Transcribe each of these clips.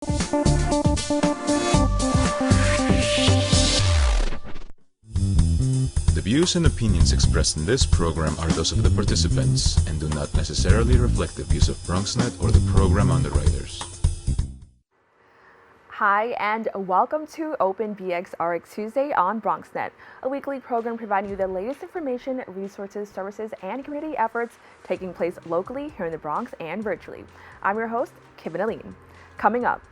The views and opinions expressed in this program are those of the participants and do not necessarily reflect the views of BronxNet or the program underwriters. Hi, and welcome to Open BxRx Tuesday on BronxNet, a weekly program providing you the latest information, resources, services, and community efforts taking place locally here in the Bronx and virtually. I'm your host, Kibin, Alleyne. Coming up,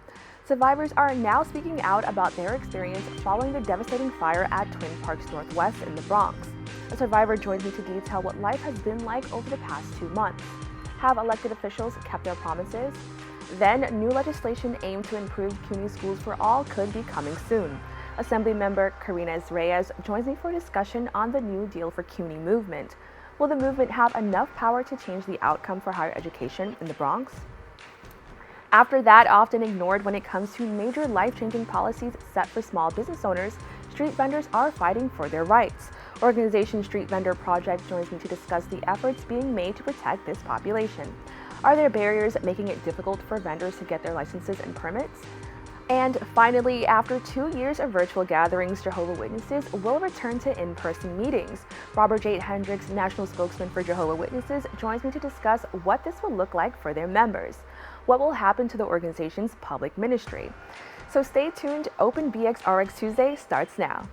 survivors are now speaking out about their experience following the devastating fire at Twin Parks Northwest in the Bronx. A survivor joins me to detail what life has been like over the past 2 months. Have elected officials kept their promises? Then, new legislation aimed to improve CUNY schools for all could be coming soon. Assemblymember Karines Reyes joins me for a discussion on the New Deal for CUNY movement. Will the movement have enough power to change the outcome for higher education in the Bronx? After that, often ignored when it comes to major life-changing policies set for small business owners, street vendors are fighting for their rights. Organization Street Vendor Project joins me to discuss the efforts being made to protect this population. Are there barriers making it difficult for vendors to get their licenses and permits? And finally, after 2 years of virtual gatherings, Jehovah Witnesses will return to in-person meetings. Robert J. Hendriks, National Spokesman for Jehovah Witnesses, joins me to discuss what this will look like for their members. What will happen to the organization's public ministry? So stay tuned. Open BxRx Tuesday starts now.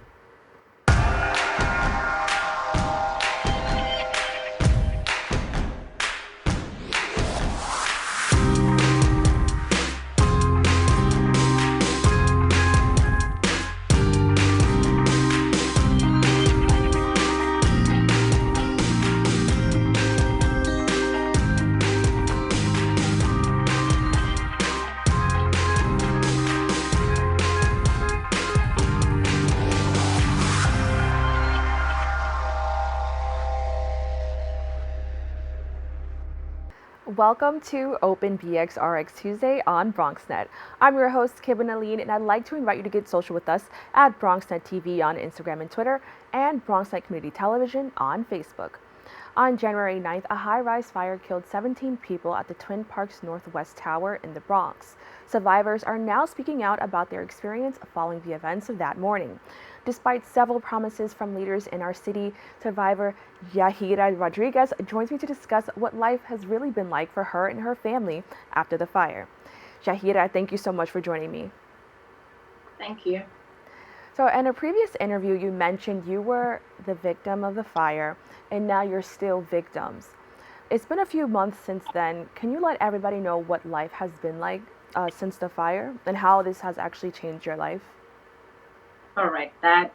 Welcome to Open BxRx Tuesday on BronxNet. I'm your host, Kibin, Alleyne, and I'd like to invite you to get social with us at BronxNet TV on Instagram and Twitter, and BronxNet Community Television on Facebook. On January 9th, a high-rise fire killed 17 people at the Twin Parks Northwest Tower in the Bronx. Survivors are now speaking out about their experience following the events of that morning. Despite several promises from leaders in our city, survivor Yadhira Rodriguez joins me to discuss what life has really been like for her and her family after the fire. Yadhira, thank you so much for joining me. Thank you. So in a previous interview, you mentioned you were the victim of the fire, and now you're still victims. It's been a few months since then. Can you let everybody know what life has been like since the fire and how this has actually changed your life? All right, that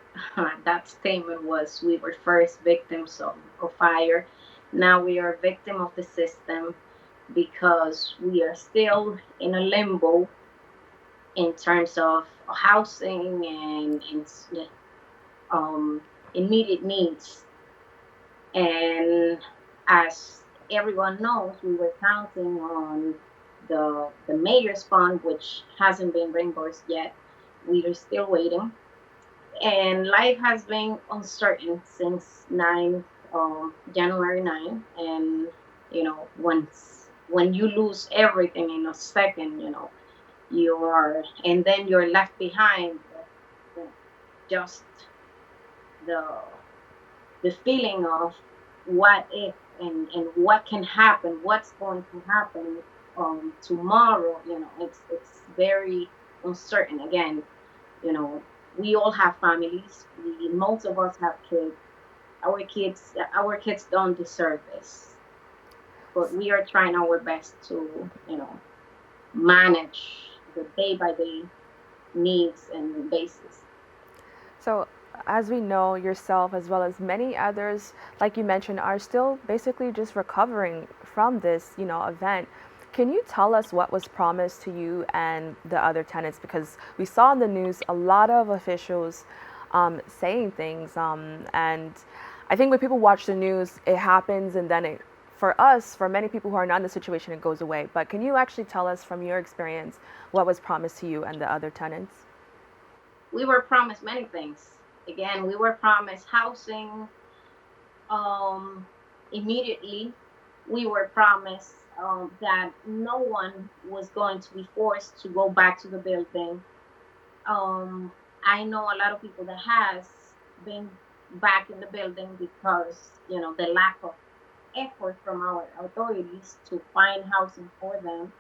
statement was we were first victims of fire. Now we are victim of the system because we are still in a limbo in terms of housing and immediate needs. And as everyone knows, we were counting on the mayor's fund, which hasn't been reimbursed yet. We are still waiting. And life has been uncertain since January 9. And, when you lose everything in a second, and then you're left behind, just the feeling of what if and what can happen, what's going to happen tomorrow, it's very uncertain. Again, we all have families. Most of us have kids. Our kids don't deserve this, but we are trying our best to, manage the day-by-day needs and basis. So, as we know, yourself as well as many others, like you mentioned, are still basically just recovering from this, event. Can you tell us what was promised to you and the other tenants? Because we saw in the news a lot of officials saying things, and I think when people watch the news, it happens, and then for many people who are not in the situation, it goes away. But can you actually tell us from your experience what was promised to you and the other tenants? We were promised many things. Again, we were promised housing immediately. We were promised that no one was going to be forced to go back to the building. Um, I know a lot of people that has been back in the building because the lack of effort from our authorities to find housing for them.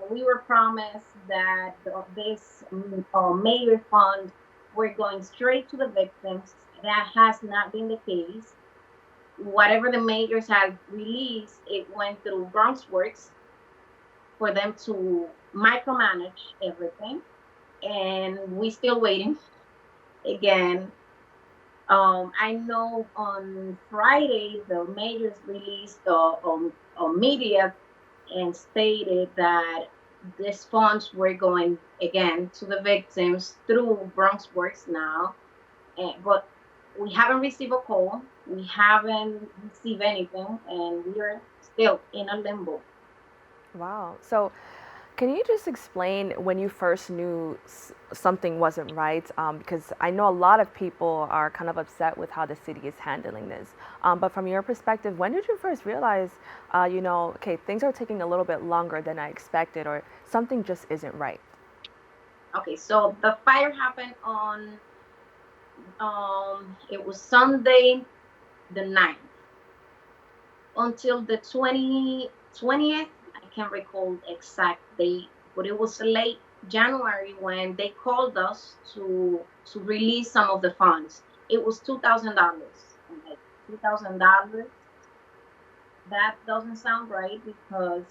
We were promised that this mayor fund were going straight to the victims. That has not been the case. Whatever the mayors had released, it went through Bronx Works for them to micromanage everything, and we still waiting again. I know on Friday the mayors released a media and stated that these funds were going again to the victims through Bronx Works now, but we haven't received a call. We haven't received anything, and we are still in a limbo. Wow. So, can you just explain when you first knew something wasn't right? Because I know a lot of people are kind of upset with how the city is handling this. But from your perspective, when did you first realize, okay, things are taking a little bit longer than I expected, or something just isn't right? Okay, so the fire happened on it was Sunday the 9th until the 20th. I can't recall the exact date, but it was late January when they called us to release some of the funds. It was $2,000. I'm like, $2,000? That doesn't sound right because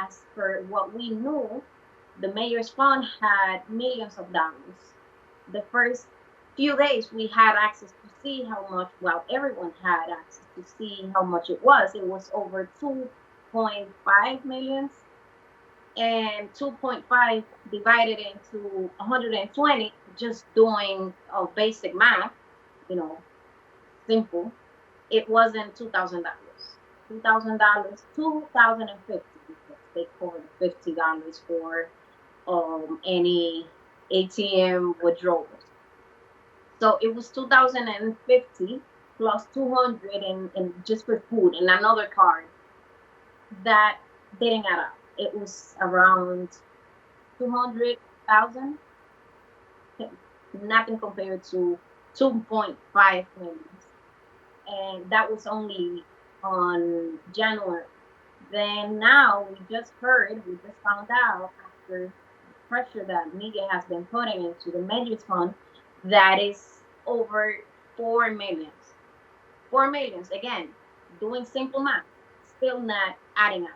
as per what we knew, the mayor's fund had millions of dollars. The first few days we had access to see how much, well, everyone had access to see how much it was. It was over 2.5 millions, and 2.5 divided into 120, just doing basic math, you know, simple. It wasn't $2,000. $2,000, 2,050, because they call it $50 for any ATM withdrawals. So it was 2,050 plus 200 and just for food and another card that didn't add up. It was around 200,000, nothing compared to 2.5 million. And that was only on January. Then now we just found out after the pressure that media has been putting into the Mayor's Fund that is over 4 millions. 4 millions, again, doing simple math, still not adding up.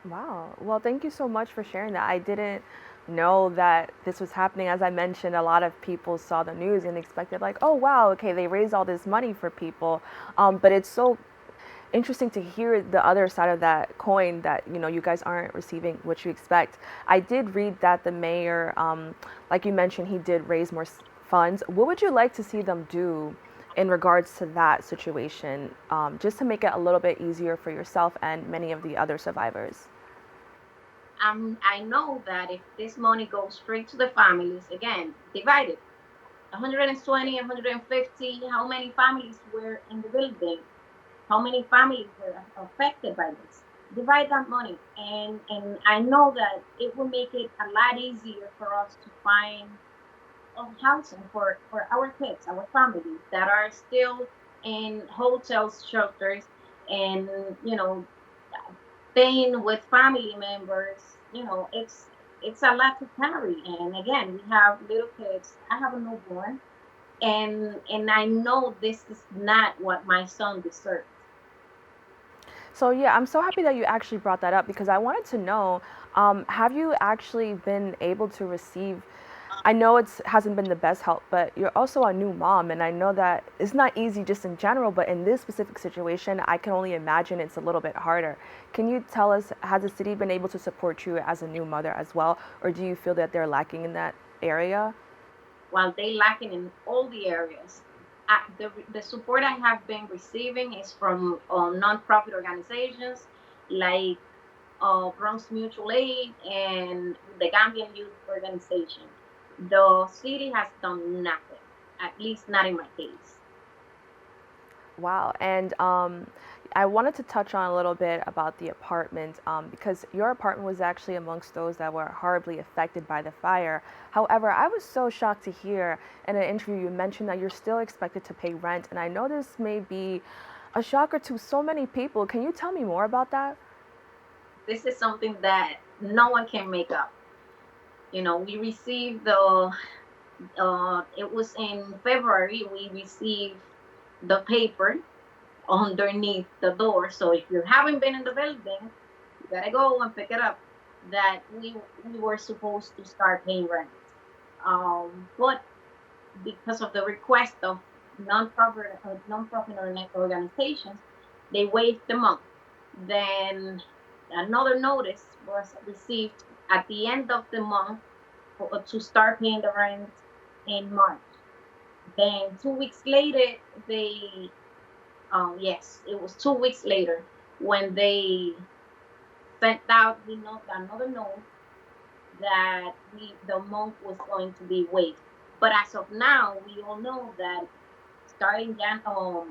Wow. Well, thank you so much for sharing that. I didn't know that this was happening. As I mentioned, a lot of people saw the news and expected, like, oh, wow, okay, they raised all this money for people. But it's so interesting to hear the other side of that coin that, you guys aren't receiving what you expect. I did read that the mayor, like you mentioned, he did raise more funds. What would you like to see them do in regards to that situation, just to make it a little bit easier for yourself and many of the other survivors? I know that if this money goes straight to the families, again, divided 120, 150, how many families were in the building? How many families were affected by this? Divide that money, and I know that it will make it a lot easier for us to find housing for our kids, our families that are still in hotels, shelters, and staying with family members. It's a lot to carry. And again, we have little kids. I have a newborn, and I know this is not what my son deserves. So yeah, I'm so happy that you actually brought that up because I wanted to know, have you actually been able to receive? I know it hasn't been the best help, but you're also a new mom, and I know that it's not easy just in general, but in this specific situation, I can only imagine it's a little bit harder. Can you tell us, has the city been able to support you as a new mother as well, or do you feel that they're lacking in that area? While they lacking in all the areas. The support I have been receiving is from nonprofit organizations like Bronx Mutual Aid and the Gambian Youth Organization. The city has done nothing, at least not in my case. Wow. And I wanted to touch on a little bit about the apartment because your apartment was actually amongst those that were horribly affected by the fire. However, I was so shocked to hear in an interview you mentioned that you're still expected to pay rent, and I know this may be a shocker to so many people. Can you tell me more about that? This is something that no one can make up. We received the it was in February, we received the paper underneath the door. So if you haven't been in the building, you gotta go and pick it up. That we were supposed to start paying rent. But because of the request of non-profit organizations, they waived the month. Then another notice was received at the end of the month to start paying the rent in March. Then 2 weeks later, yes, it was 2 weeks later when they sent out another note that the month was going to be waived. But as of now, we all know that starting April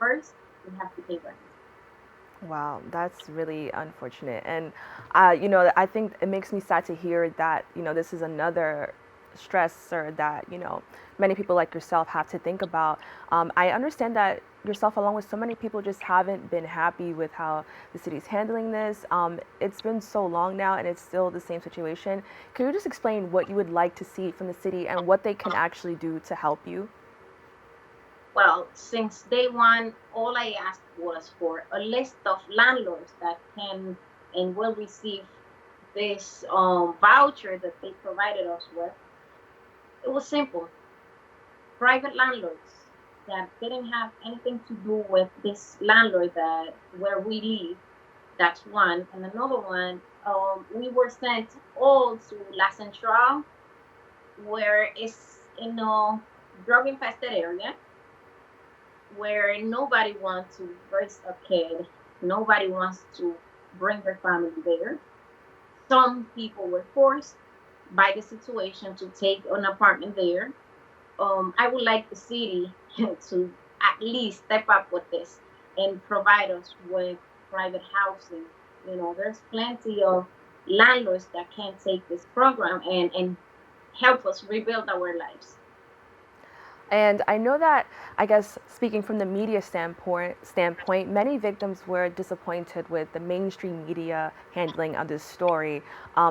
1st, we have to pay rent. Wow, that's really unfortunate. And, I think it makes me sad to hear that, this is another stressor that, many people like yourself have to think about. I understand that yourself, along with so many people, just haven't been happy with how the city's handling this. It's been so long now and it's still the same situation. Can you just explain what you would like to see from the city and what they can actually do to help you? Well, since day one, all I asked was for a list of landlords that can and will receive this voucher that they provided us with. It was simple. Private landlords that didn't have anything to do with this landlord that where we live. That's one. And another one, we were sent all to La Central, where it's in a drug infested area where nobody wants to raise a kid, nobody wants to bring their family there. Some people were forced by the situation to take an apartment there. I would like the city to at least step up with this and provide us with private housing. There's plenty of landlords that can take this program and help us rebuild our lives. And I know that, I guess, speaking from the media standpoint, many victims were disappointed with the mainstream media handling of this story,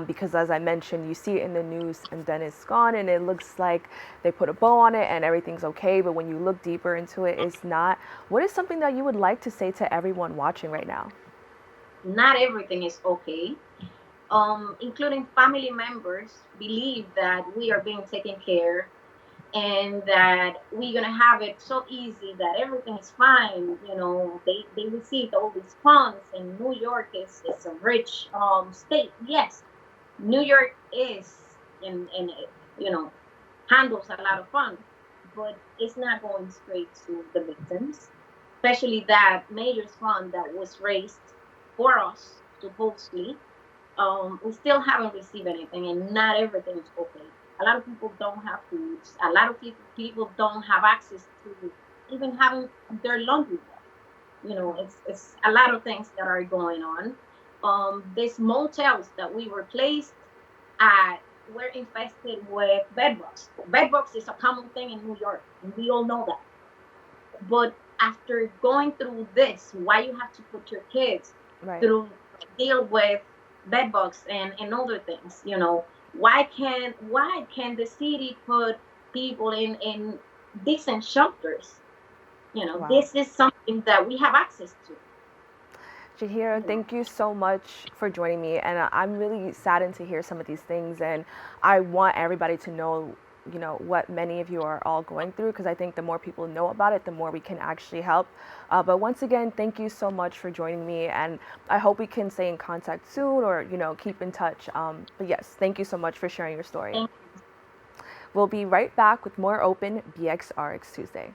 because, as I mentioned, you see it in the news and then it's gone, and it looks like they put a bow on it and everything's okay. But when you look deeper into it, it's not. What is something that you would like to say to everyone watching right now? Not everything is okay. Including family members believe that we are being taken care and that we're gonna have it so easy that everything is fine. They received all these funds, and New York is a rich state. Yes, New York is and handles a lot of funds, but it's not going straight to the victims, especially that mayor's fund that was raised for us supposedly. We still haven't received anything, and not everything is okay. A lot of people don't have food. A lot of people don't have access to even having their laundry done. It's a lot of things that are going on. These motels that we were placed at were infested with bedbugs. Bedbugs is a common thing in New York, and we all know that. But after going through this, why you have to put your kids Right. through deal with bedbugs and other things? Why can the city put people in decent shelters? Wow. This is something that we have access to. Jahira, thank you so much for joining me. And I'm really saddened to hear some of these things. And I want everybody to know, what many of you are all going through, because I think the more people know about it, the more we can actually help. But once again, thank you so much for joining me. And I hope we can stay in contact soon or, keep in touch. But yes, thank you so much for sharing your story. Thank We'll be right back with more Open BxRx Tuesday.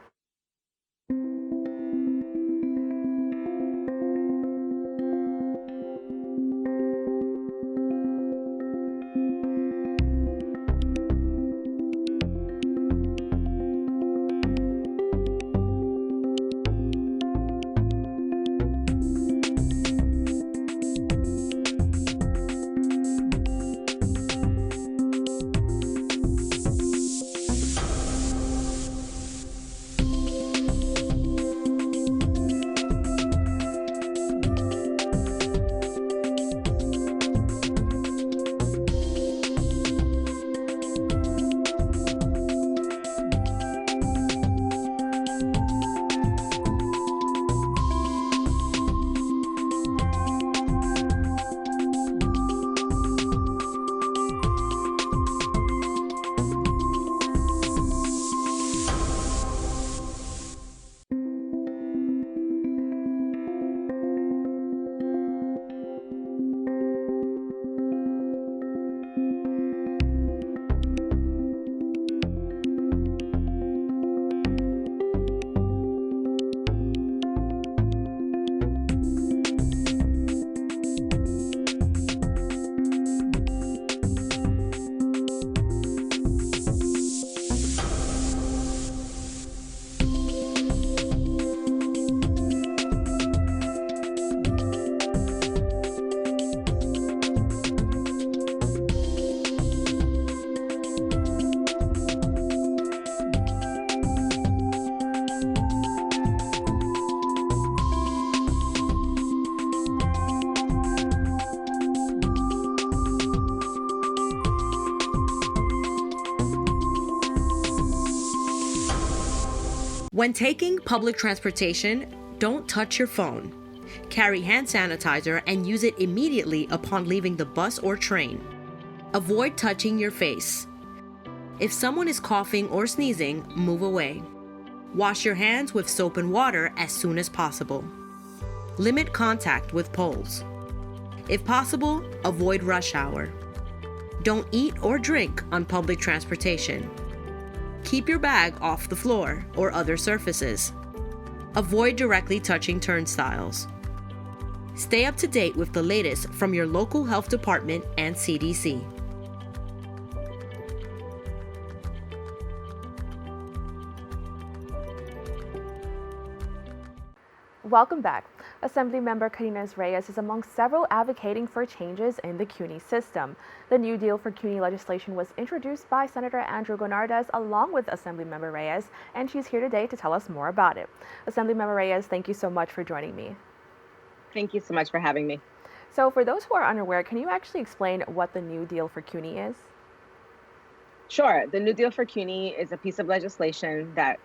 When taking public transportation, don't touch your phone. Carry hand sanitizer and use it immediately upon leaving the bus or train. Avoid touching your face. If someone is coughing or sneezing, move away. Wash your hands with soap and water as soon as possible. Limit contact with poles. If possible, avoid rush hour. Don't eat or drink on public transportation. Keep your bag off the floor or other surfaces. Avoid directly touching turnstiles. Stay up to date with the latest from your local health department and CDC. Welcome back. Assemblymember Karines Reyes is among several advocating for changes in the CUNY system. The New Deal for CUNY legislation was introduced by Senator Andrew Gonardes along with Assemblymember Reyes, and she's here today to tell us more about it. Assemblymember Reyes, thank you so much for joining me. Thank you so much for having me. So for those who are unaware, can you actually explain what the New Deal for CUNY is? Sure. The New Deal for CUNY is a piece of legislation that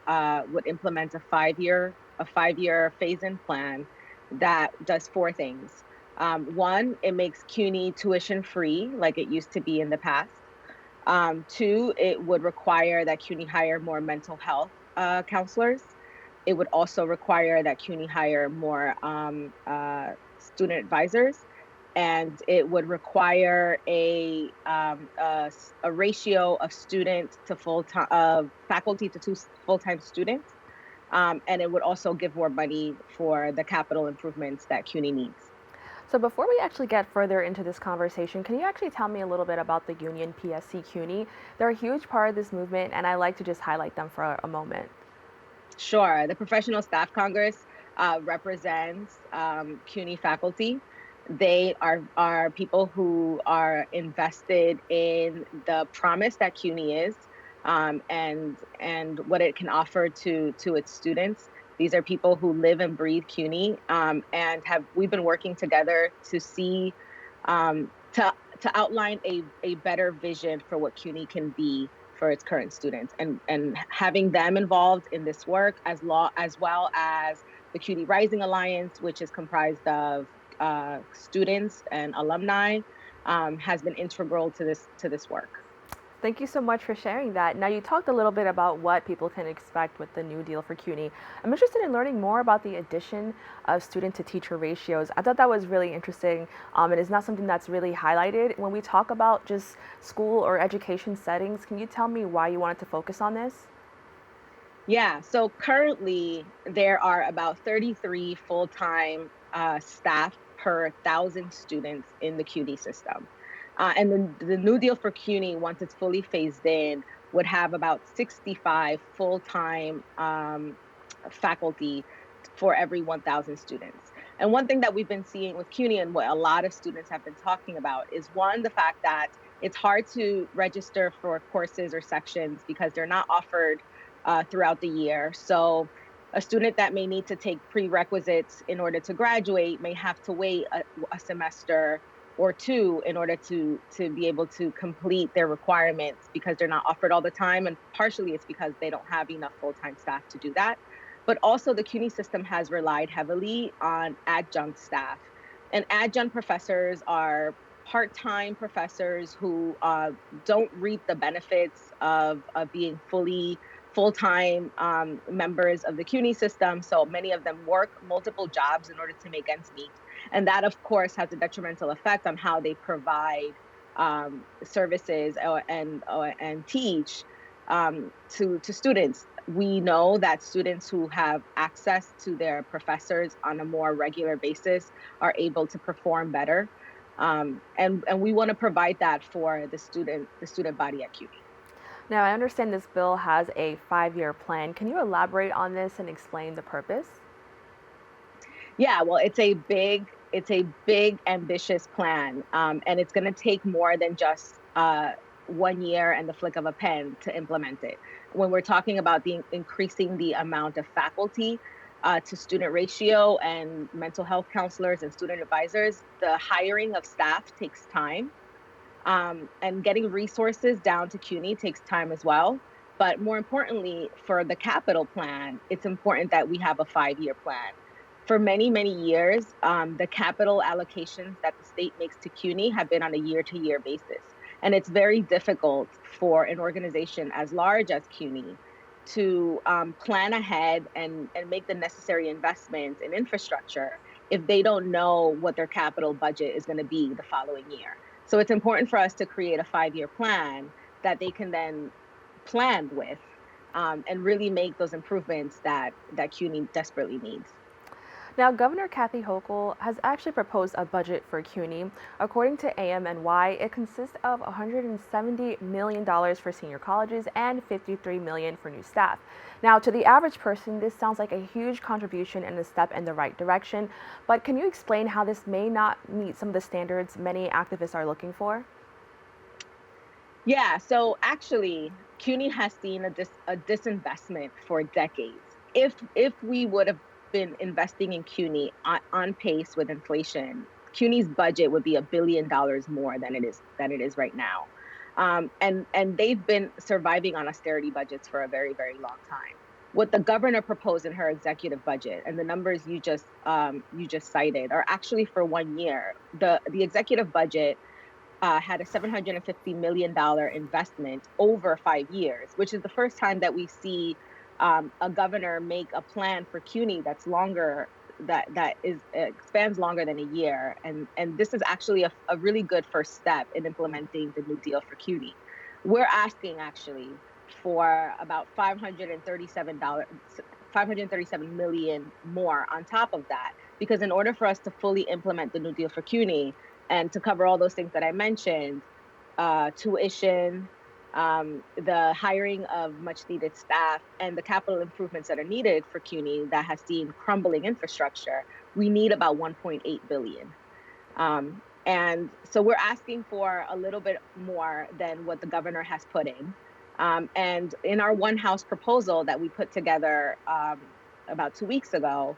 would implement a five-year phase-in plan that does four things. One, it makes CUNY tuition free like it used to be in the past. Two, it would require that CUNY hire more mental health counselors. It would also require that CUNY hire more student advisors, and it would require a ratio of student to full-time of faculty to full-time students. And it would also give more money for the capital improvements that CUNY needs. So before we actually get further into this conversation, can you actually tell me a little bit about the union PSC CUNY? They're a huge part of this movement, and I like to just highlight them for a moment. Sure. The Professional Staff Congress represents CUNY faculty. They are people who are invested in the promise that CUNY is. And what it can offer to its students. These are people who live and breathe CUNY, and we've been working together to see to outline a better vision for what CUNY can be for its current students, and having them involved in this work as well as the CUNY Rising Alliance, which is comprised of students and alumni, has been integral to this work. Thank you so much for sharing that. Now, you talked a little bit about what people can expect with the New Deal for CUNY. I'm interested in learning more about the addition of student to teacher ratios. I thought that was really interesting, and it's not something that's really highlighted. When we talk about just school or education settings, can you tell me why you wanted to focus on this? Yeah, so currently there are about 33 full-time staff per 1,000 students in the CUNY system. And the New Deal for CUNY, once it's fully phased in, would have about 65 full-time faculty for every 1,000 students. And one thing that we've been seeing with CUNY and what a lot of students have been talking about is, one, the fact that it's hard to register for courses or sections because they're not offered throughout the year. So a student that may need to take prerequisites in order to graduate may have to wait a semester or two in order to be able to complete their requirements because they're not offered all the time. And partially it's because they don't have enough full-time staff to do that. But also the CUNY system has relied heavily on adjunct staff. And adjunct professors are part-time professors who don't reap the benefits of being full-time members of the CUNY system. So many of them work multiple jobs in order to make ends meet. And that, of course, has a detrimental effect on how they provide services and teach to students. We know that students who have access to their professors on a more regular basis are able to perform better. And we want to provide that for the student body at CUNY. Now, I understand this bill has a 5-year plan. Can you elaborate on this and explain the purpose? Yeah, well, it's a big, ambitious plan, and it's going to take more than just 1 year and the flick of a pen to implement it. When we're talking about increasing the amount of faculty to student ratio and mental health counselors and student advisors, the hiring of staff takes time, and getting resources down to CUNY takes time as well. But more importantly, for the capital plan, it's important that we have a 5-year plan. For many, many years, the capital allocations that the state makes to CUNY have been on a year-to-year basis. And it's very difficult for an organization as large as CUNY to plan ahead and make the necessary investments in infrastructure if they don't know what their capital budget is going to be the following year. So it's important for us to create a 5-year plan that they can then plan with and really make those improvements that CUNY desperately needs. Now, Governor Kathy Hochul has actually proposed a budget for CUNY. According to AMNY, it consists of $170 million for senior colleges and $53 million for new staff. Now, to the average person, this sounds like a huge contribution and a step in the right direction, but can you explain how this may not meet some of the standards many activists are looking for? Yeah, so actually, CUNY has seen a disinvestment for decades. If we would have been investing in CUNY on pace with inflation, CUNY's budget would be $1 billion more than it is right now. And they've been surviving on austerity budgets for a very, very long time. What the governor proposed in her executive budget and the numbers you just cited are actually for 1 year. The executive budget had a $750 million investment over 5 years, which is the first time that we see a governor make a plan for CUNY that's longer, that expands longer than a year. And this is actually a really good first step in implementing the New Deal for CUNY. We're asking actually for about $537 million more on top of that, because in order for us to fully implement the New Deal for CUNY and to cover all those things that I mentioned, tuition, the hiring of much needed staff, and the capital improvements that are needed for CUNY that has seen crumbling infrastructure, we need about $1.8 billion. And so we're asking for a little bit more than what the governor has put in. And in our One House proposal that we put together about 2 weeks ago,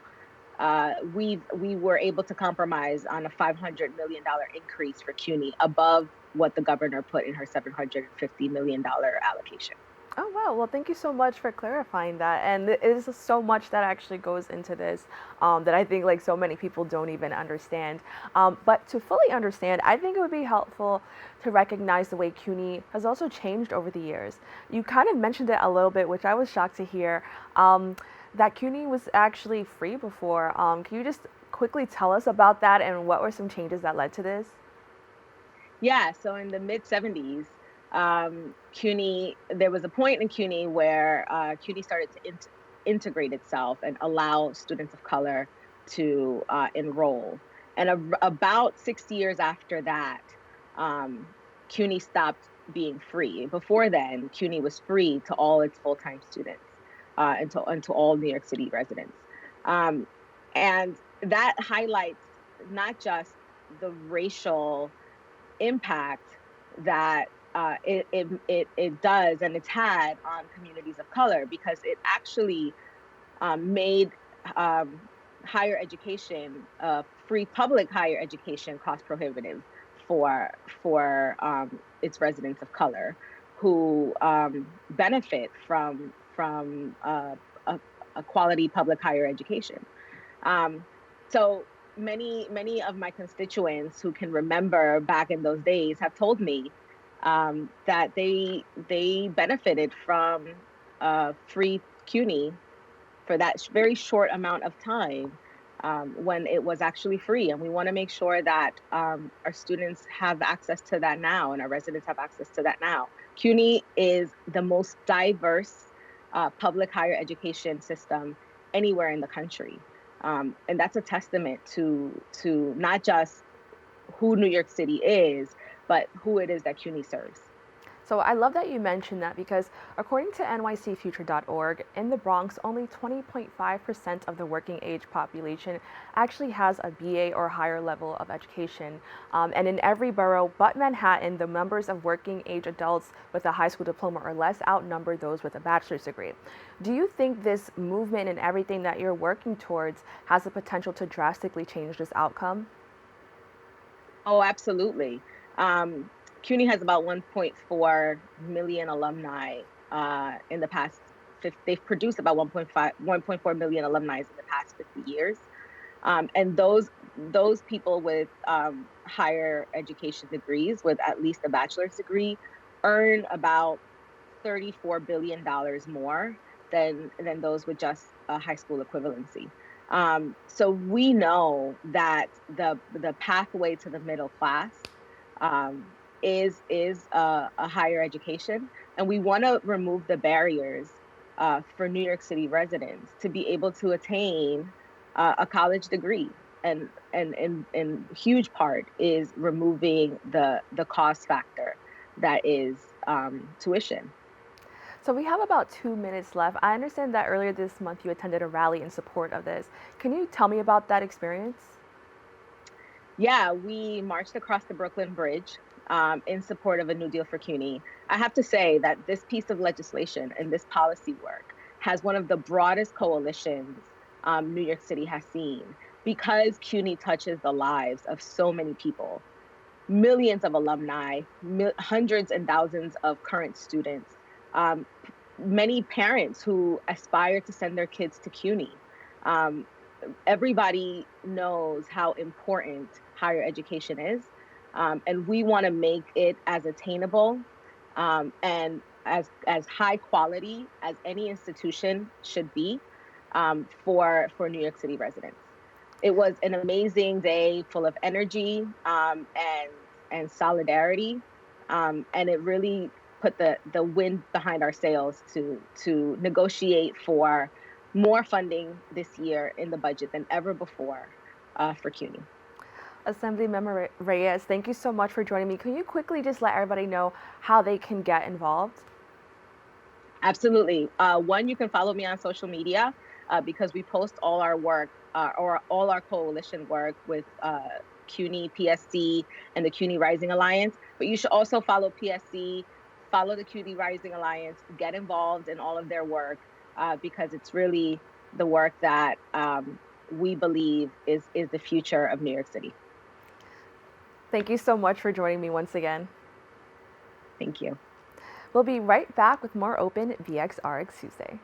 we were able to compromise on a $500 million increase for CUNY above what the governor put in her $750 million allocation. Oh, wow. Well, thank you so much for clarifying that. And it is so much that actually goes into this that I think like so many people don't even understand. But to fully understand, I think it would be helpful to recognize the way CUNY has also changed over the years. You kind of mentioned it a little bit, which I was shocked to hear, that CUNY was actually free before. Can you just quickly tell us about that and what were some changes that led to this? Yeah, so in the mid 70s, CUNY, there was a point in CUNY where CUNY started to integrate itself and allow students of color to enroll. And about 6 years after that, CUNY stopped being free. Before then, CUNY was free to all its full-time students and to all New York City residents. And that highlights not just the racial impact that it does and it's had on communities of color, because it actually made higher education, free public higher education, cost prohibitive for its residents of color who benefit from a quality public higher education. So many of my constituents who can remember back in those days have told me that they benefited from free CUNY for that very short amount of time when it was actually free. And we want to make sure that our students have access to that now and our residents have access to that now. CUNY is the most diverse public higher education system anywhere in the country. And that's a testament to not just who New York City is, but who it is that CUNY serves. So I love that you mentioned that, because according to nycfuture.org, in the Bronx, only 20.5% of the working age population actually has a BA or higher level of education. And in every borough but Manhattan, the numbers of working age adults with a high school diploma or less outnumber those with a bachelor's degree. Do you think this movement and everything that you're working towards has the potential to drastically change this outcome? Oh, absolutely. CUNY has about 1.4 million alumni in the past. They've produced about 1.4 million alumni in the past 50 years. And those people with higher education degrees, with at least a bachelor's degree, earn about $34 billion more than those with just a high school equivalency. So we know that the pathway to the middle class is a higher education, and we want to remove the barriers for New York City residents to be able to attain a college degree, and in huge part is removing the cost factor that is tuition. So we have about 2 minutes left. I understand that earlier this month you attended a rally in support of this. Can you tell me about that experience? Yeah, we marched across the Brooklyn Bridge in support of a New Deal for CUNY. I have to say that this piece of legislation and this policy work has one of the broadest coalitions New York City has seen, because CUNY touches the lives of so many people, millions of alumni, hundreds and thousands of current students, many parents who aspire to send their kids to CUNY. Everybody knows how important higher education is, and we want to make it as attainable and as high quality as any institution should be for New York City residents. It was an amazing day, full of energy and solidarity, and it really put the wind behind our sails to negotiate for more funding this year in the budget than ever before for CUNY. Assemblymember Reyes, thank you so much for joining me. Can you quickly just let everybody know how they can get involved? Absolutely. One, you can follow me on social media because we post all our work or all our coalition work with CUNY, PSC, and the CUNY Rising Alliance. But you should also follow PSC, follow the CUNY Rising Alliance, get involved in all of their work because it's really the work that we believe is the future of New York City. Thank you so much for joining me once again. Thank you. We'll be right back with more Open BxRx Tuesday.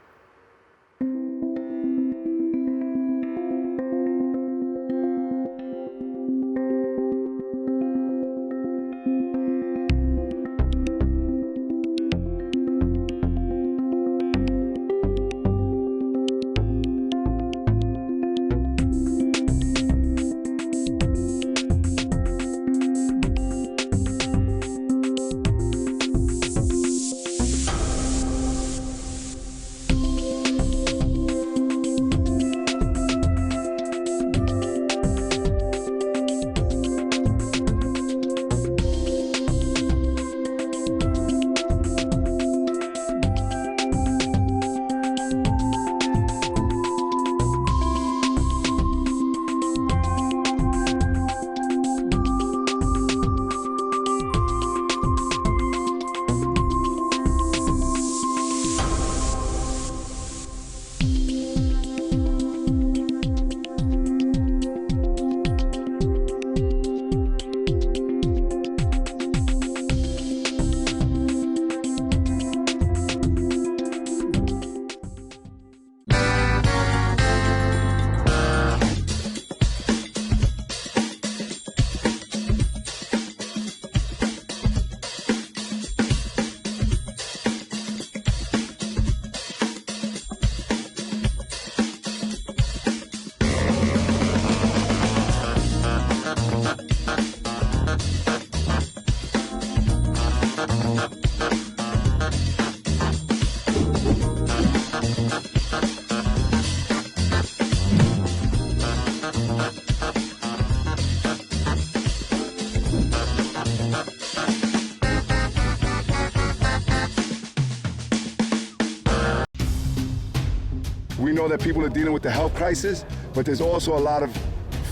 We know that people are dealing with the health crisis, but there's also a lot of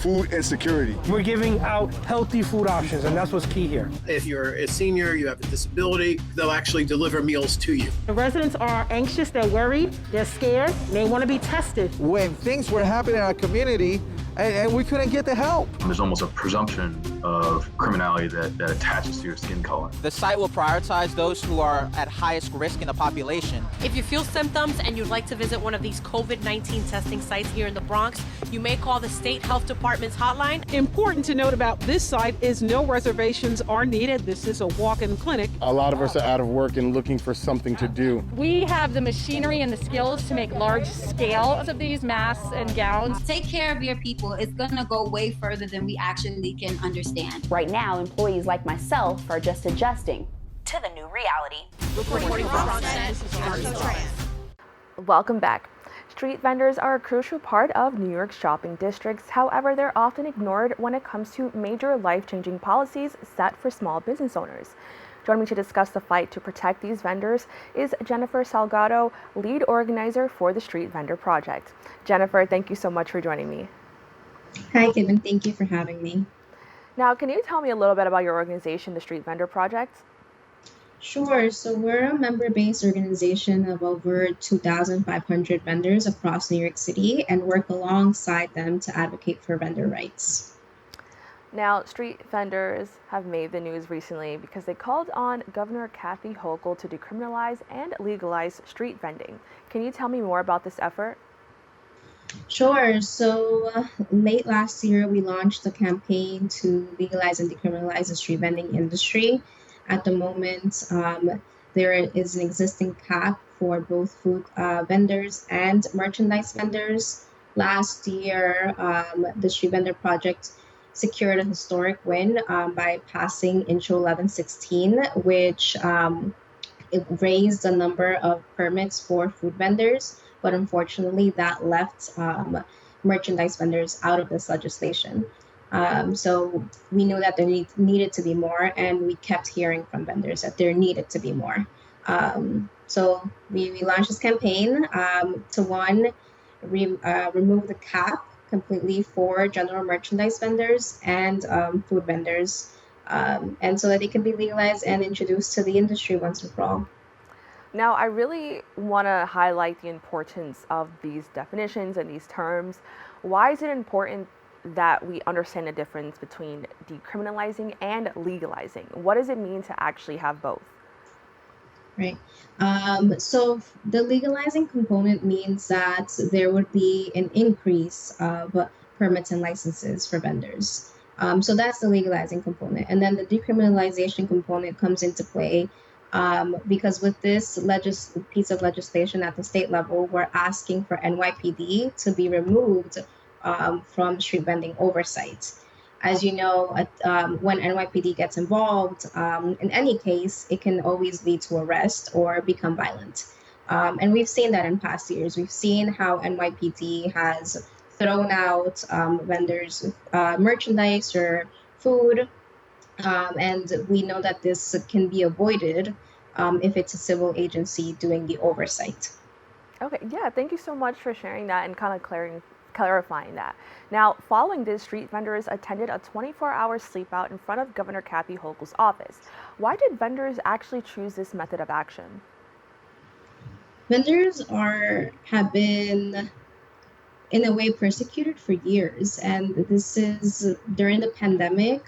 food insecurity. We're giving out healthy food options, and that's what's key here. If you're a senior, you have a disability, they'll actually deliver meals to you. The residents are anxious, they're worried, they're scared, they want to be tested. When things were happening in our community and we couldn't get the help. There's almost a presumption of criminality that attaches to your skin color. The site will prioritize those who are at highest risk in the population. If you feel symptoms and you'd like to visit one of these COVID-19 testing sites here in the Bronx, you may call the State Health Department's hotline. Important to note about this site is no reservations are needed. This is a walk-in clinic. A lot of us are out of work and looking for something to do. We have the machinery and the skills to make large scales of these masks and gowns. Take care of your people. It's going to go way further than we actually can understand. Right now, employees like myself are just adjusting to the new reality. Reporting from BxRx. Welcome back. Street vendors are a crucial part of New York's shopping districts. However, they're often ignored when it comes to major life-changing policies set for small business owners. Joining me to discuss the fight to protect these vendors is Jennifer Salgado, lead organizer for the Street Vendor Project. Jennifer, thank you so much for joining me. Hi, Kibin. Thank you for having me. Now, can you tell me a little bit about your organization, the Street Vendor Project? Sure. So we're a member-based organization of over 2,500 vendors across New York City and work alongside them to advocate for vendor rights. Now, street vendors have made the news recently because they called on Governor Kathy Hochul to decriminalize and legalize street vending. Can you tell me more about this effort? Sure. So late last year, we launched a campaign to legalize and decriminalize the street vending industry. At the moment, there is an existing cap for both food vendors and merchandise vendors. Last year, the Street Vendor Project secured a historic win by passing Intro 1116, which it raised the number of permits for food vendors. But unfortunately, that left merchandise vendors out of this legislation. So we knew that there needed to be more, and we kept hearing from vendors that there needed to be more. So we launched this campaign to remove the cap completely for general merchandise vendors and food vendors, and so that they can be legalized and introduced to the industry once and for all. Now, I really want to highlight the importance of these definitions and these terms. Why is it important that we understand the difference between decriminalizing and legalizing? What does it mean to actually have both? Right. So the legalizing component means that there would be an increase of permits and licenses for vendors. So that's the legalizing component. And then the decriminalization component comes into play because with this piece of legislation at the state level, we're asking for NYPD to be removed from street vending oversight. As you know, when NYPD gets involved, in any case, it can always lead to arrest or become violent. And we've seen that in past years. We've seen how NYPD has thrown out vendors' merchandise or food. And we know that this can be avoided if it's a civil agency doing the oversight. Okay, yeah, thank you so much for sharing that and kind of clarifying that. Now, following this, street vendors attended a 24-hour sleep out in front of Governor Kathy Hochul's office. Why did vendors actually choose this method of action? Vendors have been, in a way, persecuted for years, and this is during the pandemic.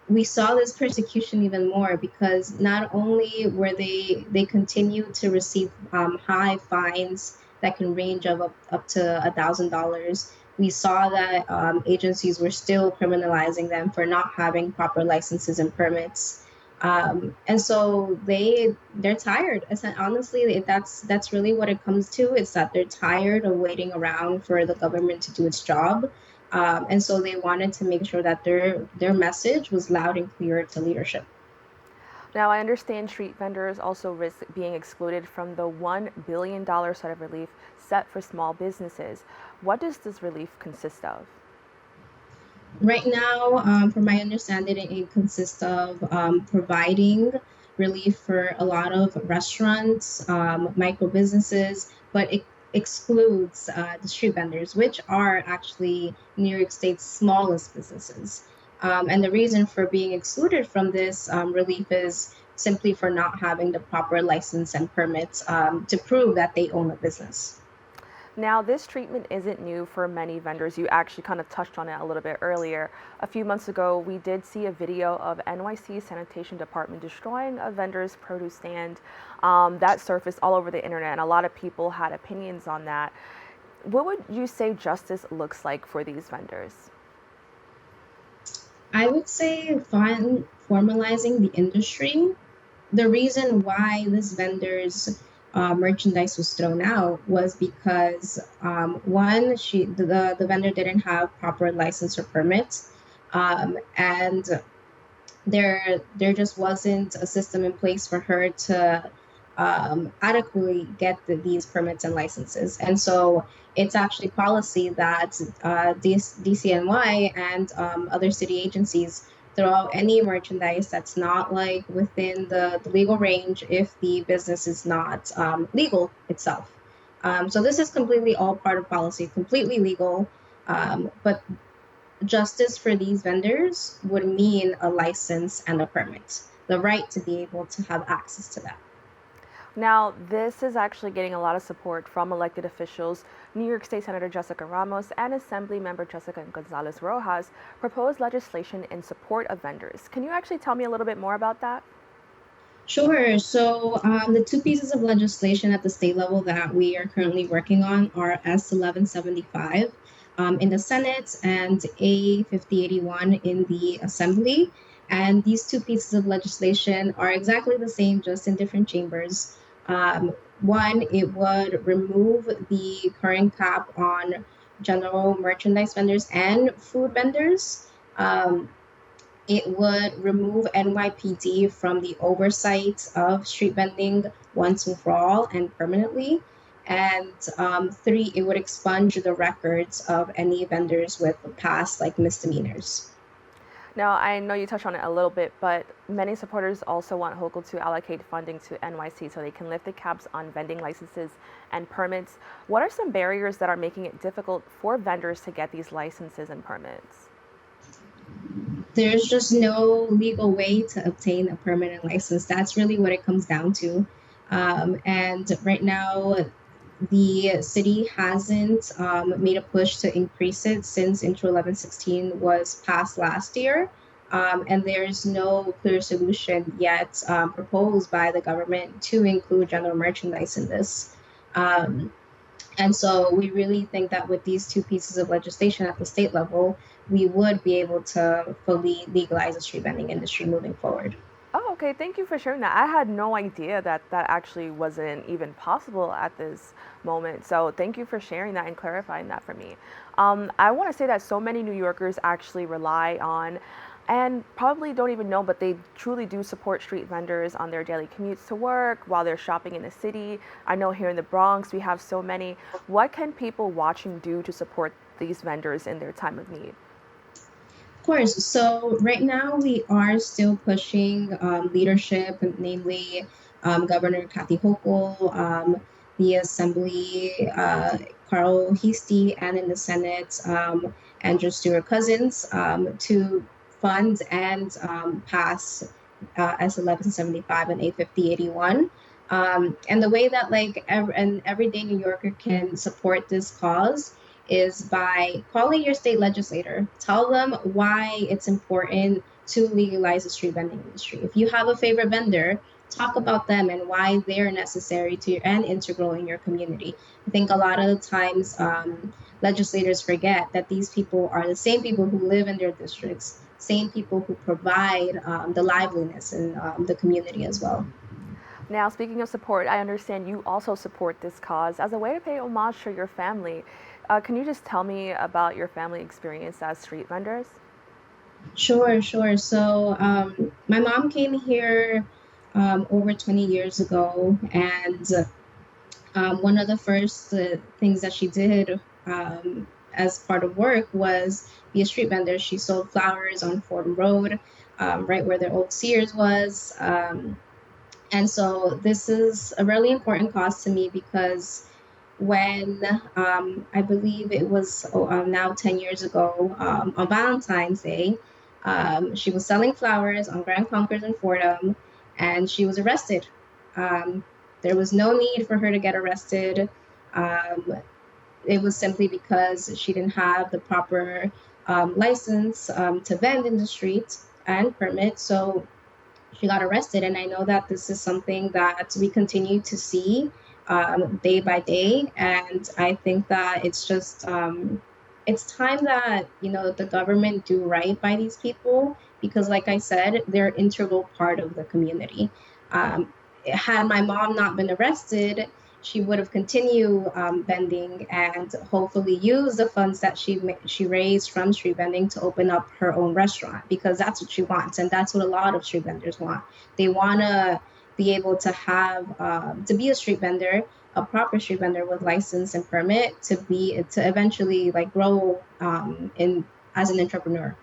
We saw this persecution even more because not only were they continued to receive high fines that can range of up to $1,000. We saw that agencies were still criminalizing them for not having proper licenses and permits. And so they're tired. Honestly, that's really what it comes to. It's that they're tired of waiting around for the government to do its job. And so they wanted to make sure that their message was loud and clear to leadership. Now, I understand street vendors also risk being excluded from the $1 billion set of relief set for small businesses. What does this relief consist of? Right now, from my understanding, it consists of providing relief for a lot of restaurants, micro businesses, but it excludes the street vendors, which are actually New York State's smallest businesses. And the reason for being excluded from this relief is simply for not having the proper license and permits to prove that they own a business. Now, this treatment isn't new for many vendors. You actually kind of touched on it a little bit earlier. A few months ago, we did see a video of NYC Sanitation Department destroying a vendor's produce stand. That surfaced all over the internet, and a lot of people had opinions on that. What would you say justice looks like for these vendors? I would say formalizing the industry. The reason why this vendor's merchandise was thrown out was because one, the vendor didn't have proper license or permits, and there just wasn't a system in place for her to adequately get these permits and licenses. And so it's actually policy that DCNY and other city agencies throw out any merchandise that's not like within the legal range if the business is not legal itself. So this is completely all part of policy, completely legal, but justice for these vendors would mean a license and a permit, the right to be able to have access to that. Now, this is actually getting a lot of support from elected officials. New York State Senator Jessica Ramos and Assembly Member Jessica Gonzalez Rojas proposed legislation in support of vendors. Can you actually tell me a little bit more about that? Sure. So the two pieces of legislation at the state level that we are currently working on are S 1175 in the Senate and A 5081 in the Assembly. And these two pieces of legislation are exactly the same, just in different chambers. One, it would remove the current cap on general merchandise vendors and food vendors. It would remove NYPD from the oversight of street vending once and for all and permanently. And three, it would expunge the records of any vendors with past misdemeanors. Now, I know you touched on it a little bit, but many supporters also want Hochul to allocate funding to NYC so they can lift the caps on vending licenses and permits. What are some barriers that are making it difficult for vendors to get these licenses and permits? There's just no legal way to obtain a permanent license. That's really what it comes down to. And right now, the city hasn't made a push to increase it since Intro 1116 was passed last year. And there's no clear solution yet proposed by the government to include general merchandise in this. And so we really think that with these two pieces of legislation at the state level, we would be able to fully legalize the street vending industry moving forward. Oh, okay. Thank you for sharing that. I had no idea that that actually wasn't even possible at this moment. So thank you for sharing that and clarifying that for me. I want to say that so many New Yorkers actually rely on and probably don't even know, but they truly do support street vendors on their daily commutes to work while they're shopping in the city. I know here in the Bronx, we have so many. What can people watching do to support these vendors in their time of need? Of course. So right now we are still pushing leadership, namely Governor Kathy Hochul, the Assembly, Carl Heastie, and in the Senate, Andrew Stewart Cousins, to fund and pass S 1175 and A 5081. And the way that an everyday New Yorker can support this cause is by calling your state legislator. Tell them why it's important to legalize the street vending industry. If you have a favorite vendor, talk about them and why they're necessary to and integral in your community. I think a lot of the times legislators forget that these people are the same people who live in their districts, same people who provide the liveliness in the community as well. Now, speaking of support, I understand you also support this cause as a way to pay homage to your family. Can you just tell me about your family experience as street vendors? Sure. So my mom came here over 20 years ago, and one of the first things that she did as part of work was be a street vendor. She sold flowers on Fordham Road, right where their old Sears was. And so this is a really important cause to me because when I believe it was now 10 years ago on Valentine's Day, she was selling flowers on Grand Concourse in Fordham, and she was arrested. There was no need for her to get arrested. it was simply because she didn't have the proper license to vend in the street and permit. So she got arrested. And I know that this is something that we continue to see day by day. And I think that it's just it's time that the government do right by these people, because like I said, they're an integral part of the community. Had my mom not been arrested, she would have continued vending and hopefully use the funds that she raised from street vending to open up her own restaurant, because that's what she wants, and that's what a lot of street vendors want. They want to be able to have to be a street vendor, a proper street vendor with license and permit, to eventually like grow in as an entrepreneur.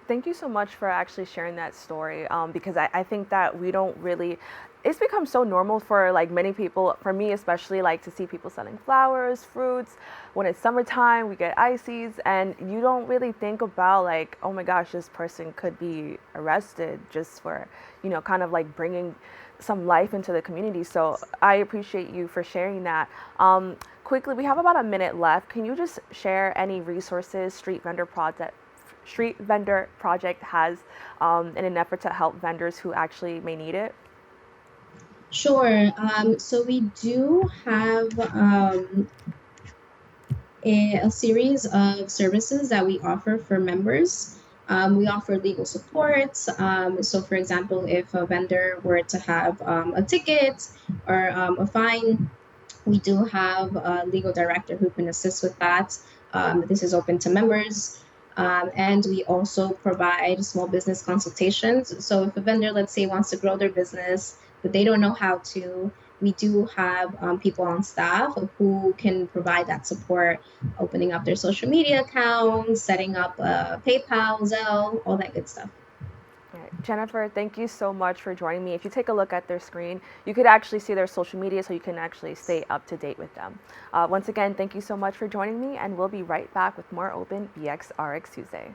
Thank you so much for actually sharing that story, because I think that we don't really, it's become so normal for like many people, for me especially, like to see people selling flowers, fruits. When it's summertime, we get ices, and you don't really think about like, oh my gosh, this person could be arrested just for, kind of like bringing some life into the community. So I appreciate you for sharing that. Quickly, we have about a minute left. Can you just share any resources Street Vendor Project has in an effort to help vendors who actually may need it? Sure. So we do have a series of services that we offer for members. We offer legal support. So, for example, if a vendor were to have a ticket or a fine, we do have a legal director who can assist with that. This is open to members. And we also provide small business consultations. So if a vendor, let's say, wants to grow their business, but they don't know how to, we do have people on staff who can provide that support, opening up their social media accounts, setting up PayPal, Zelle, all that good stuff. All right. Jennifer, thank you so much for joining me. If you take a look at their screen, you could actually see their social media, so you can actually stay up to date with them. Once again, thank you so much for joining me, and we'll be right back with more Open BxRx Tuesday.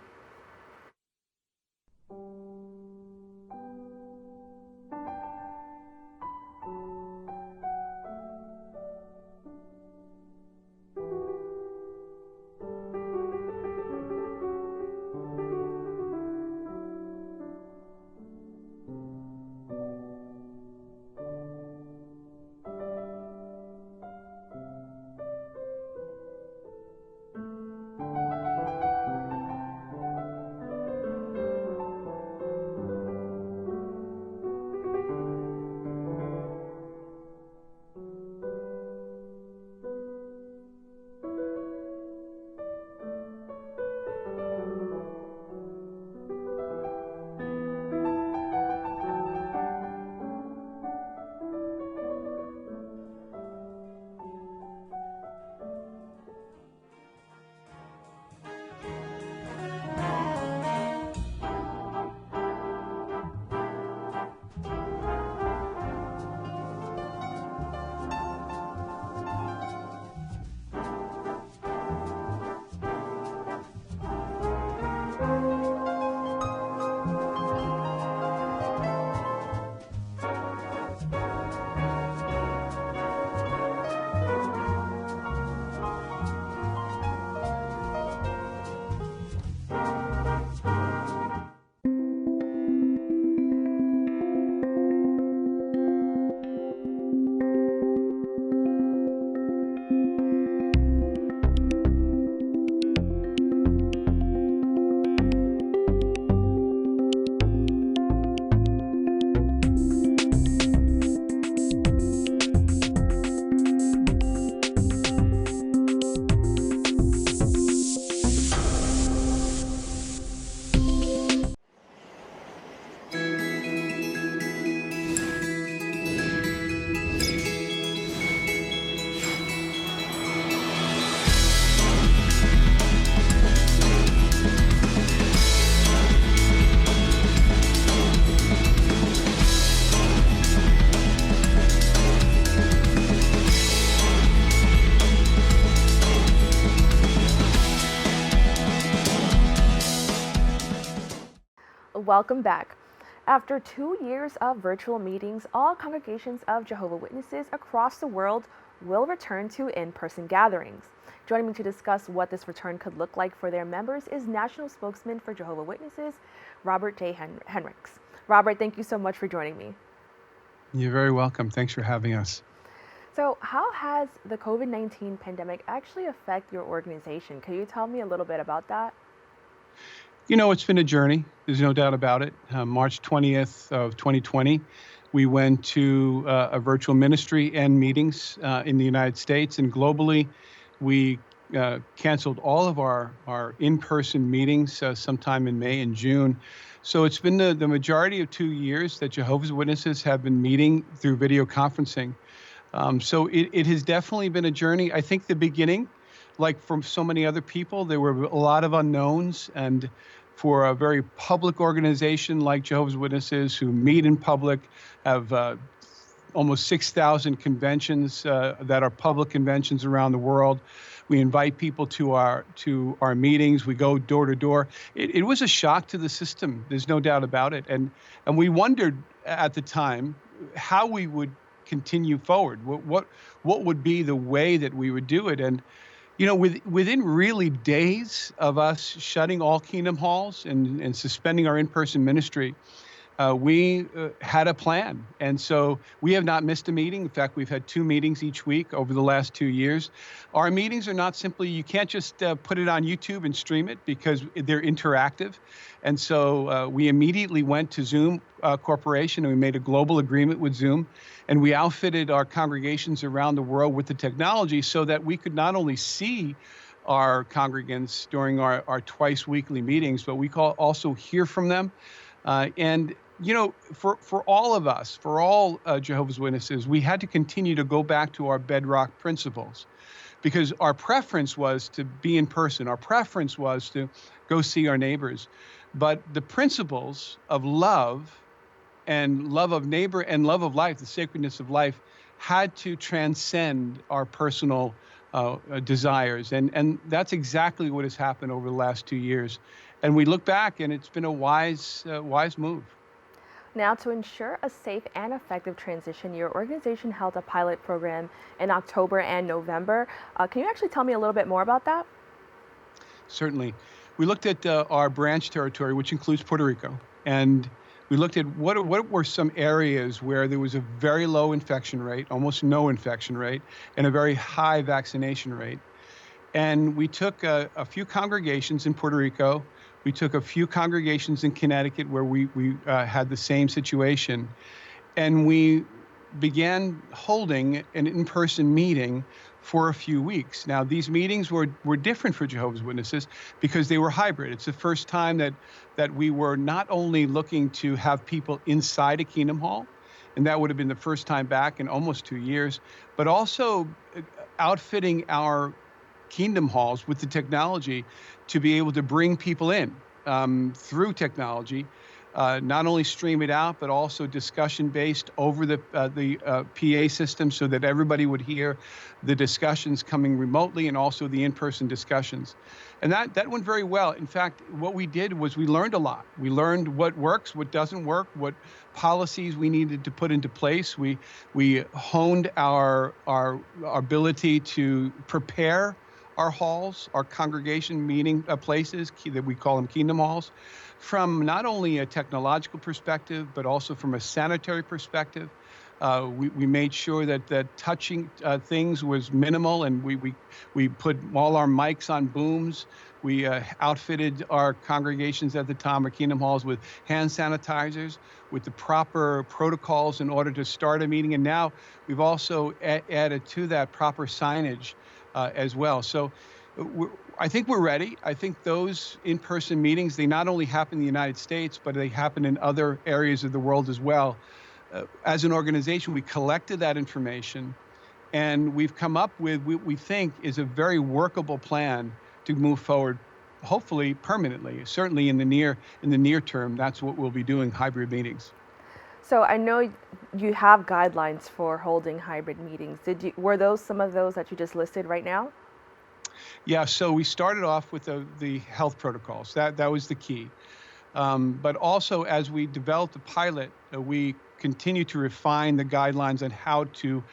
Welcome back. After 2 years of virtual meetings, all congregations of Jehovah Witnesses across the world will return to in-person gatherings. Joining me to discuss what this return could look like for their members is National Spokesman for Jehovah Witnesses, Robert J. Hendriks. Robert, thank you so much for joining me. You're very welcome. Thanks for having us. So how has the COVID-19 pandemic actually affect your organization? Could you tell me a little bit about that? You know, it's been a journey. There's no doubt about it. March 20th of 2020, we went to a virtual ministry and meetings in the United States and globally. We canceled all of our in-person meetings sometime in May and June. So it's been the majority of 2 years that Jehovah's Witnesses have been meeting through video conferencing. So it has definitely been a journey. I think the beginning, like from so many other people, there were a lot of unknowns. And for a very public organization like Jehovah's Witnesses, who meet in public, have almost 6,000 conventions that are public conventions around the world. We invite people to our meetings. We go door to door. It was a shock to the system. There's no doubt about it. And we wondered at the time how we would continue forward. What would be the way that we would do it? And you know, within really days of us shutting all Kingdom halls and suspending our in-person ministry, we had a plan. And so we have not missed a meeting. In fact, we've had 2 meetings each week over the last 2 years. Our meetings are not simply, you can't just put it on YouTube and stream it because they're interactive. And so we immediately went to Zoom Corporation and we made a global agreement with Zoom. And we outfitted our congregations around the world with the technology so that we could not only see our congregants during our twice weekly meetings, but we also hear from them. And you know, for all of us, for all Jehovah's Witnesses, we had to continue to go back to our bedrock principles because our preference was to be in person. Our preference was to go see our neighbors. But the principles of love and love of neighbor and love of life, the sacredness of life, had to transcend our personal desires. And that's exactly what has happened over the last 2 years. And we look back and it's been a wise move. Now, to ensure a safe and effective transition, your organization held a pilot program in October and November. Can you actually tell me a little bit more about that? Certainly. We looked at our branch territory, which includes Puerto Rico, and we looked at what were some areas where there was a very low infection rate, almost no infection rate, and a very high vaccination rate. And we took a few congregations in Puerto Rico. We took a few congregations in Connecticut where we had the same situation. And we began holding an in-person meeting for a few weeks. Now, these meetings were different for Jehovah's Witnesses because they were hybrid. It's the first time that we were not only looking to have people inside a Kingdom Hall, and that would have been the first time back in almost 2 years, but also outfitting our Kingdom halls with the technology to be able to bring people in through technology, not only stream it out, but also discussion-based over the PA system so that everybody would hear the discussions coming remotely and also the in-person discussions. And that went very well. In fact, what we did was we learned a lot. We learned what works, what doesn't work, what policies we needed to put into place. We honed our ability to prepare our halls, our congregation meeting places, that we call them Kingdom halls, from not only a technological perspective, but also from a sanitary perspective. We made sure that touching things was minimal, and we put all our mics on booms. We outfitted our congregations at the time, our Kingdom halls, with hand sanitizers, with the proper protocols in order to start a meeting. And now we've also added to that proper signage as well. So I think we're ready. I think those in-person meetings, they not only happen in the United States, but they happen in other areas of the world as well. As an organization, we collected that information, and we've come up with what we think is a very workable plan to move forward, hopefully permanently. Certainly in the near term, that's what we'll be doing, hybrid meetings. So I know you have guidelines for holding hybrid meetings. Were those some of those that you just listed right now? Yeah, so we started off with the health protocols. That was the key. But also, as we developed the pilot, we continue to refine the guidelines on how to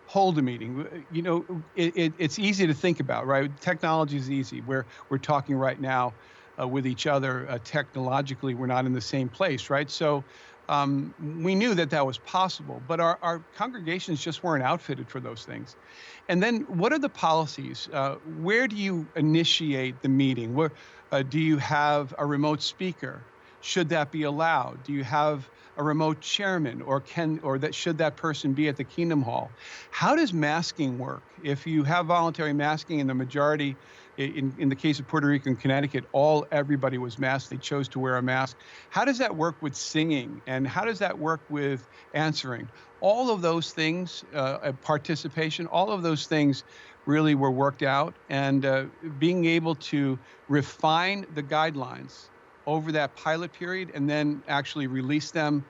hold a meeting. You know, it's easy to think about, right? Technology is easy. We're talking right now with each other. Technologically, we're not in the same place, right? So we knew that that was possible, but our congregations just weren't outfitted for those things. And then what are the policies? Where do you initiate the meeting? Where do you have a remote speaker? Should that be allowed? Do you have a remote chairman, or should that person be at the Kingdom Hall? How does masking work? If you have voluntary masking and the majority, in the case of Puerto Rico and Connecticut, everybody was masked. They chose to wear a mask. How does that work with singing? And how does that work with answering? All of those things, participation, all of those things really were worked out. And being able to refine the guidelines over that pilot period and then actually release them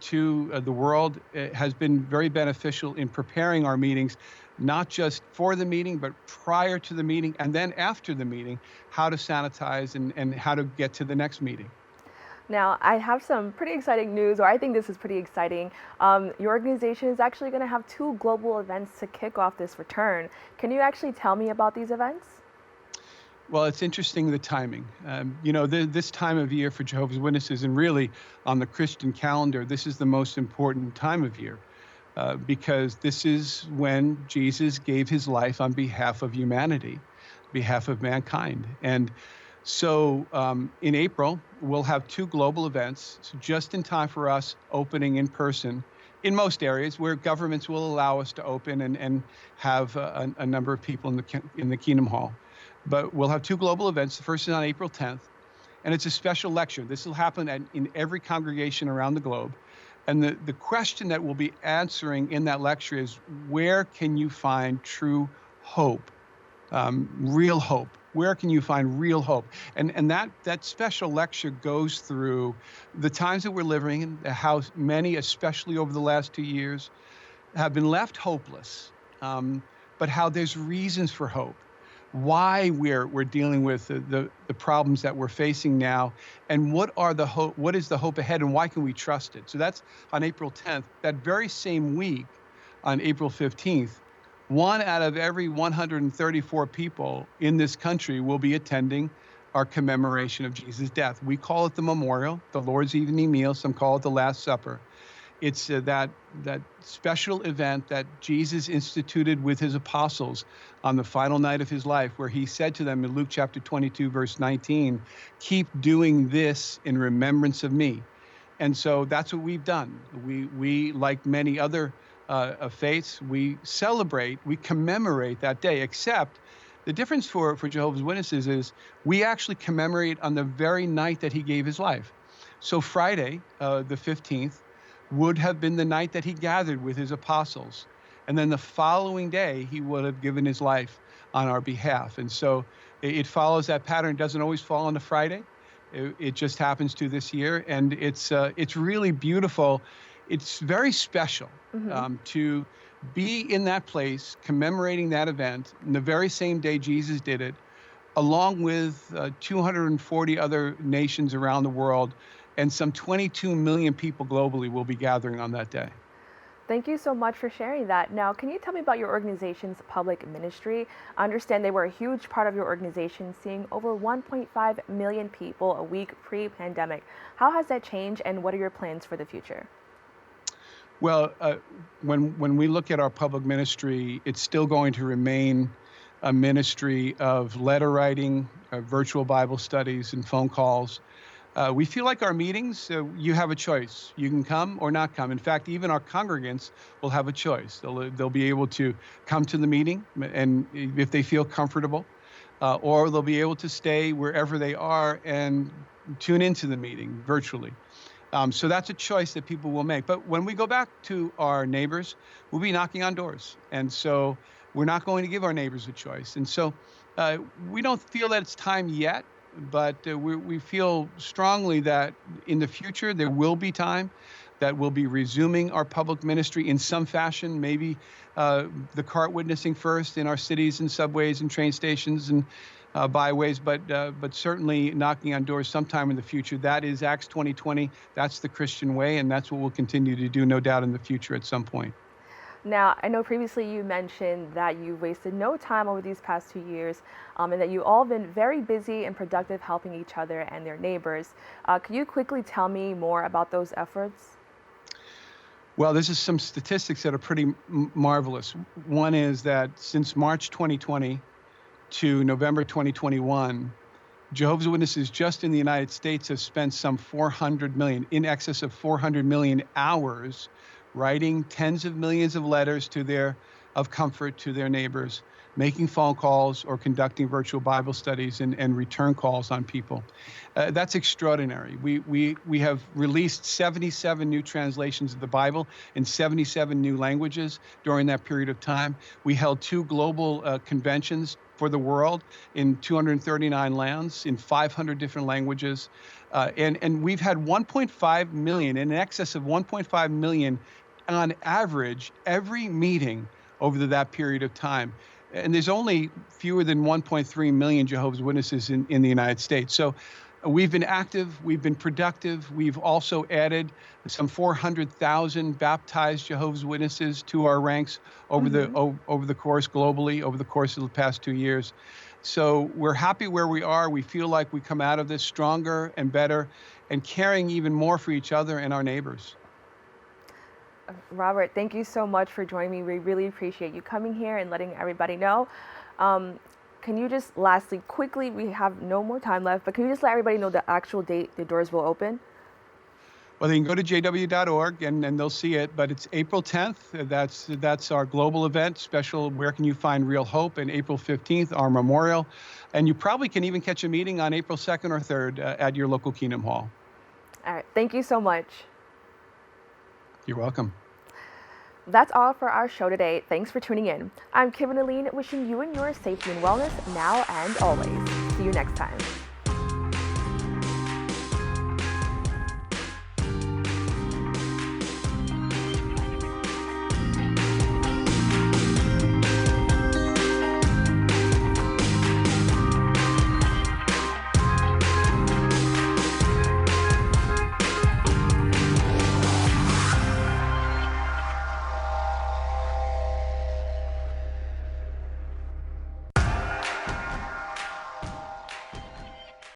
to the world has been very beneficial in preparing our meetings, not just for the meeting, but prior to the meeting and then after the meeting, how to sanitize and how to get to the next meeting. Now, I have some pretty exciting news, or I think this is pretty exciting. Your organization is actually going to have 2 global events to kick off this return. Can you actually tell me about these events? Well, it's interesting, the timing. You know, this time of year for Jehovah's Witnesses, and really on the Christian calendar, this is the most important time of year because this is when Jesus gave his life on behalf of humanity, behalf of mankind. And so in April, we'll have 2 global events, just in time for us opening in person in most areas where governments will allow us to open and have a number of people in the Kingdom Hall. But we'll have 2 global events. The first is on April 10th, and it's a special lecture. This will happen in every congregation around the globe. And the question that we'll be answering in that lecture is, where can you find true hope, real hope? Where can you find real hope? And that special lecture goes through the times that we're living in, how many, especially over the last 2 years, have been left hopeless, but how there's reasons for hope. Why we're dealing with the problems that we're facing now, and what is the hope ahead, and why can we trust it? So that's on April 10th. That very same week, on April 15th, 1 out of every 134 people in this country will be attending our commemoration of Jesus' death. We call it the memorial, the Lord's evening meal. Some call it the Last Supper. It's that special event that Jesus instituted with his apostles on the final night of his life, where he said to them in Luke chapter 22, verse 19, "Keep doing this in remembrance of me." And so that's what we've done. We like many other faiths, we commemorate that day, except the difference for Jehovah's Witnesses is we actually commemorate on the very night that he gave his life. So Friday, the 15th, would have been the night that he gathered with his apostles. And then the following day, he would have given his life on our behalf. And so it follows that pattern. It doesn't always fall on a Friday. It just happens to this year. And it's really beautiful. It's very special to be in that place, commemorating that event, in the very same day Jesus did it, along with 240 other nations around the world, and some 22 million people globally will be gathering on that day. Thank you so much for sharing that. Now, can you tell me about your organization's public ministry? I understand they were a huge part of your organization, seeing over 1.5 million people a week pre-pandemic. How has that changed, and what are your plans for the future? Well, when we look at our public ministry, it's still going to remain a ministry of letter writing, virtual Bible studies, and phone calls. We feel like our meetings, you have a choice. You can come or not come. In fact, even our congregants will have a choice. They'll be able to come to the meeting, and if they feel comfortable, or they'll be able to stay wherever they are and tune into the meeting virtually. So that's a choice that people will make. But when we go back to our neighbors, we'll be knocking on doors. And so we're not going to give our neighbors a choice. And so we don't feel that it's time yet, but we feel strongly that in the future there will be time that we'll be resuming our public ministry in some fashion, maybe the cart witnessing first in our cities and subways and train stations and byways, but certainly knocking on doors sometime in the future. That is Acts 2020. That's the Christian way, and that's what we'll continue to do, no doubt, in the future at some point. Now, I know previously you mentioned that you wasted no time over these past 2 years, and that you all been very busy and productive helping each other and their neighbors. Could you quickly tell me more about those efforts? Well, this is some statistics that are pretty marvelous. One is that since March 2020 to November 2021, Jehovah's Witnesses just in the United States have spent some 400 million, in excess of 400 million hours, writing tens of millions of letters of comfort to their neighbors, making phone calls or conducting virtual Bible studies and return calls on people. That's extraordinary. We have released 77 new translations of the Bible in 77 new languages during that period of time. We held 2 global conventions for the world in 239 lands in 500 different languages. And we've had 1.5 million, in excess of 1.5 million on average, every meeting over that period of time. And there's only fewer than 1.3 million Jehovah's Witnesses in the United States. So we've been active, we've been productive. We've also added some 400,000 baptized Jehovah's Witnesses to our ranks over the course globally, over the course of the past 2 years. So we're happy where we are. We feel like we come out of this stronger and better and caring even more for each other and our neighbors. Robert, thank you so much for joining me. We really appreciate you coming here and letting everybody know. Can you just lastly, quickly, we have no more time left, but can you just let everybody know the actual date the doors will open? Well, they can go to jw.org and they'll see it, but it's April 10th. That's our global event, special Where Can You Find Real Hope, and April 15th, our memorial. And you probably can even catch a meeting on April 2nd or 3rd at your local Kingdom Hall. All right, thank you so much. You're welcome. That's all for our show today. Thanks for tuning in. I'm Kibin, Alleyne, wishing you and yours safety and wellness now and always. See you next time.